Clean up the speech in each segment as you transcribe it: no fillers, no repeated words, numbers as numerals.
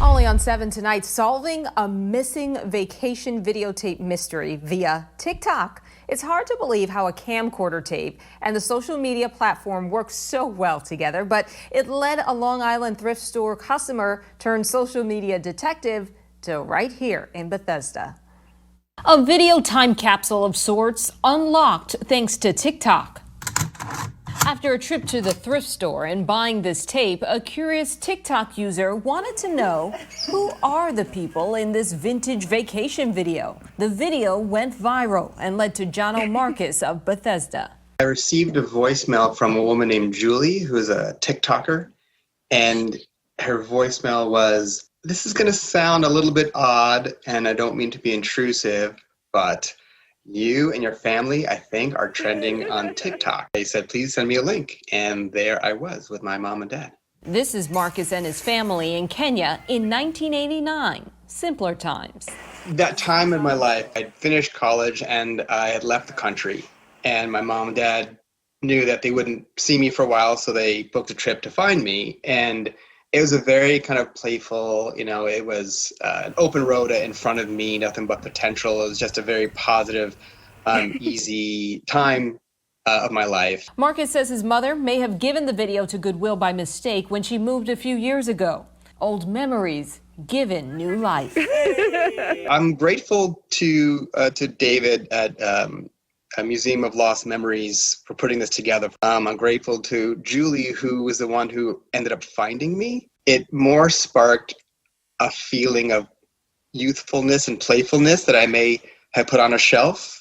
Only on 7 tonight, solving a missing vacation videotape mystery via TikTok. It's hard to believe how a camcorder tape and the social media platform work so well together, but it led a Long Island thrift store customer turned social media detective to right here in Bethesda. A video time capsule of sorts unlocked thanks to TikTok. After a trip to the thrift store and buying this tape, a curious TikTok user wanted to know who are the people in this vintage vacation video. The video went viral and led to Jono Marcus of Bethesda. I received a voicemail from a woman named Julie, who's a TikToker, and her voicemail was, "This is going to sound a little bit odd, and I don't mean to be intrusive, but you and your family, I think, are trending on TikTok." They said, "Please send me a link." And there I was with my mom and dad. This is Marcus and his family in Kenya in 1989. Simpler times. That time in my life, I'd finished college and I had left the country. And my mom and dad knew that they wouldn't see me for a while, so they booked a trip to find me. And it was a very kind of playful, it was an open road in front of me, nothing but potential. It was just a very positive, easy time of my life. Marcus says his mother may have given the video to Goodwill by mistake when she moved a few years ago. Old memories given new life. I'm grateful to David at a Museum of Lost Memories for putting this together. I'm grateful to Julie, who was the one who ended up finding me. It more sparked a feeling of youthfulness and playfulness that I may have put on a shelf.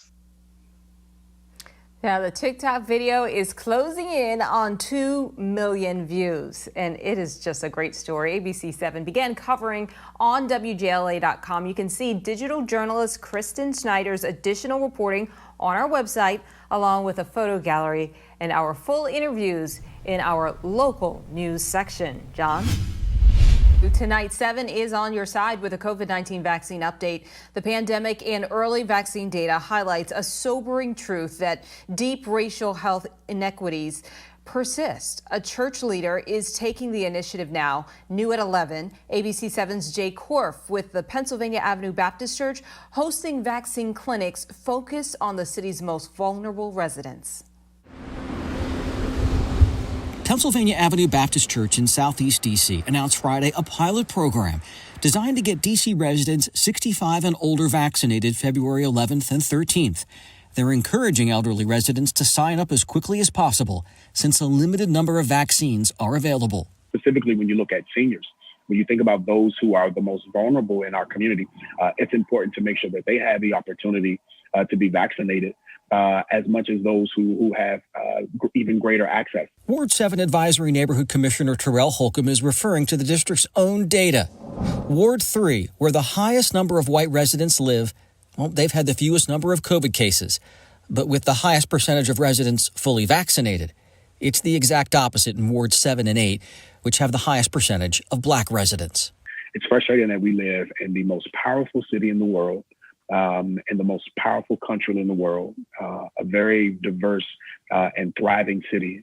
Now, the TikTok video is closing in on 2 million views, and it is just a great story. ABC7 began covering on WJLA.com. You can see digital journalist Kristen Schneider's additional reporting on our website, along with a photo gallery and our full interviews in our local news section. John? Tonight, 7 is on your side with a COVID-19 vaccine update. The pandemic and early vaccine data highlights a sobering truth that deep racial health inequities persist. A church leader is taking the initiative now. New at 11, ABC7's Jay Korf with the Pennsylvania Avenue Baptist Church hosting vaccine clinics focused on the city's most vulnerable residents. Pennsylvania Avenue Baptist Church in Southeast D.C. announced Friday a pilot program designed to get D.C. residents 65 and older vaccinated February 11th and 13th. They're encouraging elderly residents to sign up as quickly as possible since a limited number of vaccines are available. Specifically, when you look at seniors, when you think about those who are the most vulnerable in our community, it's important to make sure that they have the opportunity to be vaccinated. As much as those who have even greater access. Ward 7 Advisory Neighborhood Commissioner Terrell Holcomb is referring to the district's own data. Ward 3, where the highest number of white residents live, well, they've had the fewest number of COVID cases, but with the highest percentage of residents fully vaccinated. It's the exact opposite in Ward 7 and 8, which have the highest percentage of black residents. It's frustrating that we live in the most powerful city in the world, in the most powerful country in the world, a very diverse and thriving city,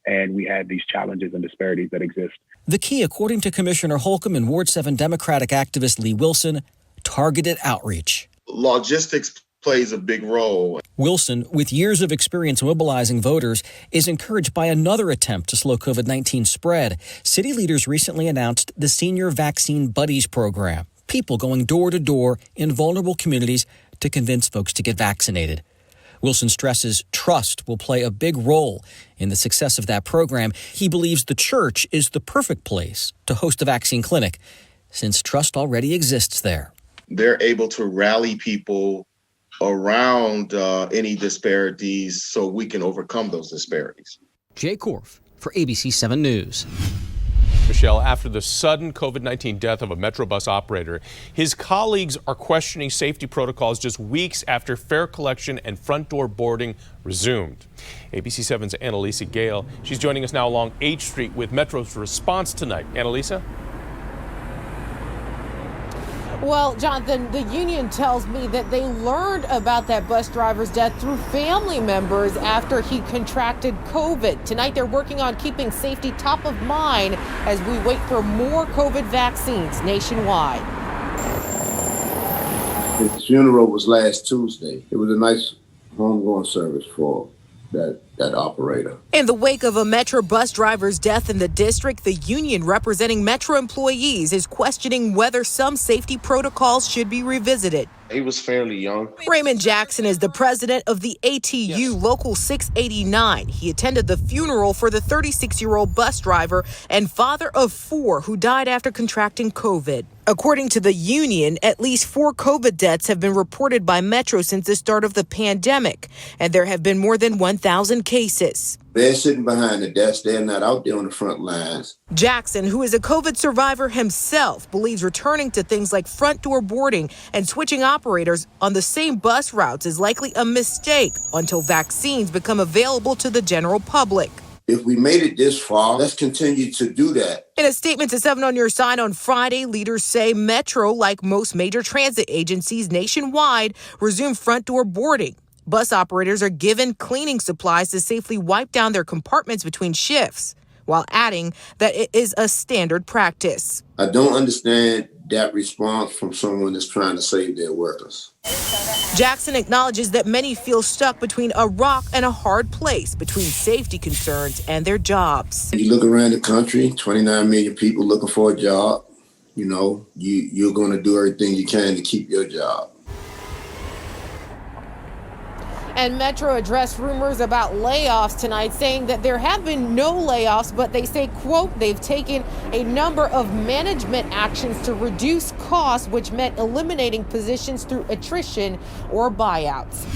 and we have these challenges and disparities that exist. The key, according to Commissioner Holcomb and Ward 7 Democratic activist Lee Wilson, targeted outreach. Logistics plays a big role. Wilson, with years of experience mobilizing voters, is encouraged by another attempt to slow COVID-19 spread. City leaders recently announced the Senior Vaccine Buddies program. People going door to door in vulnerable communities to convince folks to get vaccinated. Wilson stresses trust will play a big role in the success of that program. He believes the church is the perfect place to host a vaccine clinic, since trust already exists there. They're able to rally people around any disparities so we can overcome those disparities. Jay Korf for ABC 7 News. Michelle, after the sudden COVID-19 death of a Metrobus operator, his colleagues are questioning safety protocols just weeks after fare collection and front door boarding resumed. ABC 7's Annalisa Gale, she's joining us now along H Street with Metro's response tonight. Annalisa? Well, Jonathan, the union tells me that they learned about that bus driver's death through family members after he contracted COVID. Tonight, they're working on keeping safety top of mind as we wait for more COVID vaccines nationwide. His funeral was last Tuesday. It was a nice homegoing service for that operator. In the wake of a Metro bus driver's death in the district, the union representing Metro employees is questioning whether some safety protocols should be revisited. He was fairly young. Raymond Jackson is the president of the ATU Local 689. He attended the funeral for the 36-year-old bus driver and father of 4 who died after contracting COVID. According to the union, at least 4 COVID deaths have been reported by Metro since the start of the pandemic, and there have been more than 1,000 cases. They're sitting behind the desk. They're not out there on the front lines. Jackson, who is a COVID survivor himself, believes returning to things like front door boarding and switching operators on the same bus routes is likely a mistake until vaccines become available to the general public. If we made it this far, let's continue to do that. In a statement to 7 on Your Side on Friday, leaders say Metro, like most major transit agencies nationwide, resumed front door boarding. Bus operators are given cleaning supplies to safely wipe down their compartments between shifts, while adding that it is a standard practice. I don't understand that response from someone that's trying to save their workers. Jackson acknowledges that many feel stuck between a rock and a hard place between safety concerns and their jobs. You look around the country, 29 million people looking for a job. You know, you're going to do everything you can to keep your job. And Metro addressed rumors about layoffs tonight, saying that there have been no layoffs, but they say, quote, they've taken a number of management actions to reduce costs, which meant eliminating positions through attrition or buyouts.